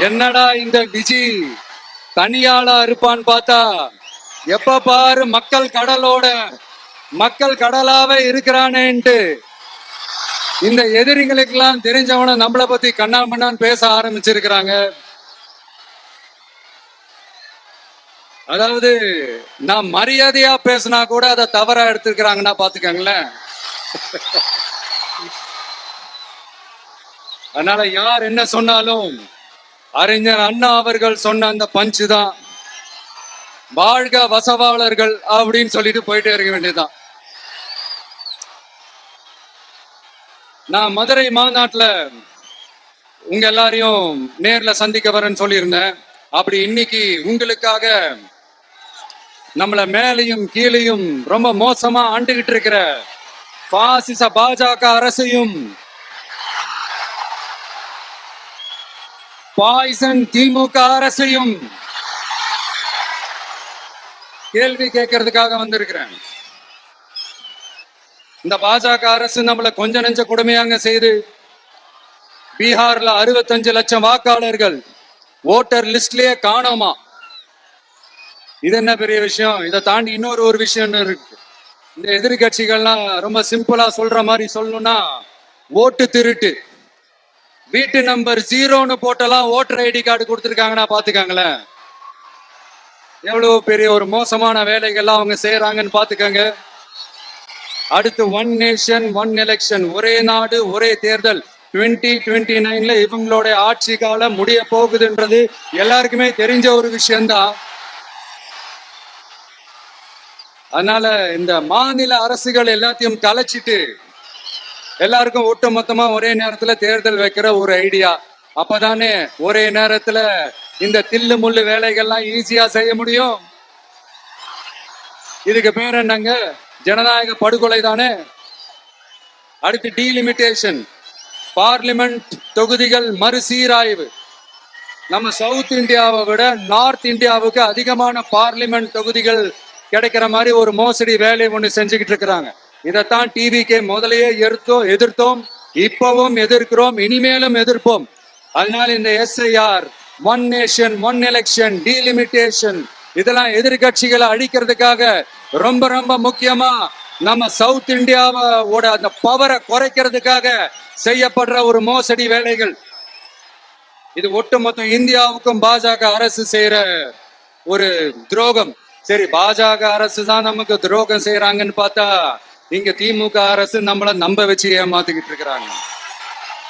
என்னடா இந்த விஜி தனியாளா இருப்பான்னு பார்த்தா எப்ப பாரு மக்கள் கடலாவே இருக்கிறானேன்ட்டு இந்த எதிரிகளுக்கு எல்லாம் தெரிஞ்சவன நம்மளை பத்தி கண்ணாமண்ணான்னு பேச ஆரம்பிச்சிருக்கிறாங்க. அதாவது நான் மரியாதையா பேசினா கூட அதை தவறா எடுத்துக்கிறாங்கன்னா பாத்துக்கங்களேன். அதனால யார் என்ன சொன்னாலும் அறிஞர் அண்ணா அவர்கள் சொன்ன அந்த பஞ்சு தான், வாழ்க வசவாளர்கள் அப்படின்னு சொல்லிட்டு போயிட்டே இருக்க வேண்டியதுதான். நான் மதுரை மாநாட்டுல உங்க எல்லாரையும் நேர்ல சந்திக்க வரேன்னு சொல்லியிருந்தேன். அப்படி இன்னைக்கு உங்களுக்காக நம்மள மேலையும் கீழையும் ரொம்ப மோசமா ஆண்டுகிட்டு இருக்கிற பாசிச பாஜக அரசையும் பாய்சன் திமுக அரசையும் கேள்வி கேட்கறதுக்காக வந்திருக்கிறேன். இந்த பாஜக அரசு நம்மள கொஞ்ச நெஞ்ச கொடுமையாங்க செய்து பீகார்ல 65 லட்சம் வாக்காளர்கள் ஓட்டர் லிஸ்ட்லயே காணோமா. இது என்ன பெரிய விஷயம்? இதை தாண்டி இன்னொரு விஷயம் இருக்கு. இந்த எதிர்கட்சிகள்லாம் ரொம்ப சிம்பிளா சொல்ற மாதிரி சொல்லணும்னா, ஓட்டு திருட்டு, வீட்டு நம்பர் 0ன்னு போட்டெல்லாம் ஓட்டர் ஐடி கார்டு கொடுத்துருக்காங்கன்னா பாத்துக்காங்களேன். எவ்வளவு பெரிய ஒரு மோசமான வேலைகள்லாம் அவங்க செய்யறாங்கன்னு பாத்துக்கங்க. அடுத்து ஒன் நேஷன் ஒன் எலெக்ஷன், ஒரே நாடு ஒரே தேர்தல் 2029ல இவங்களோட ஆட்சி காலம் முடிய போகுதுன்றது எல்லாருக்குமே தெரிஞ்ச ஒரு விஷயம்தான். அதனால இந்த மாநில அரசுகள் எல்லாத்தையும் கலைச்சிட்டு எல்லாருக்கும் ஒட்டு மொத்தமா ஒரே நேரத்துல தேர்தல் வைக்கிற ஒரு ஐடியா. அப்பதானே ஒரே நேரத்துல இந்த தில்லு முள்ளு வேலைகள்லாம் ஈஸியா செய்ய முடியும். இதுக்கு பேர் என்னங்க? ஜனநாயக படுகொலை தானே. அடுத்து டீலிமிட்டேஷன், பார்லிமெண்ட் தொகுதிகள் மறுசீராய்வு. நம்ம சவுத் இந்தியாவை விட நார்த் இந்தியாவுக்கு அதிகமான பார்லிமெண்ட் தொகுதிகள் கிடைக்கிற மாதிரி ஒரு மோசடி வேலை ஒண்ணு செஞ்சுக்கிட்டு இருக்கிறாங்க. இதைத்தான் டிவிக்கு முதலையே எதிர்த்தோம், இப்பவும் எதிர்க்கிறோம், இனிமேலும் எதிர்ப்போம். அதனால இந்த SIR, one nation one election, delimitation இதெல்லாம் எதிர்கட்சிகளை அழிக்கிறதுக்காக ரொம்ப ரொம்ப முக்கியமா நம்ம சவுத் இந்தியாவோட அந்த பவரை குறைக்கிறதுக்காக செய்யப்படுற ஒரு மோசடி வேலைகள். இது ஒட்டுமொத்த இந்தியாவுக்கும் பாஜக அரசு செய்யற ஒரு துரோகம். சரி, பாஜக அரசு தான் நமக்கு துரோகம் செய்யறாங்கன்னு பார்த்தா இங்க திமுக அரசு நம்மள நம்ப வச்சு ஏமாத்திக்கிட்டு இருக்கிறாங்க.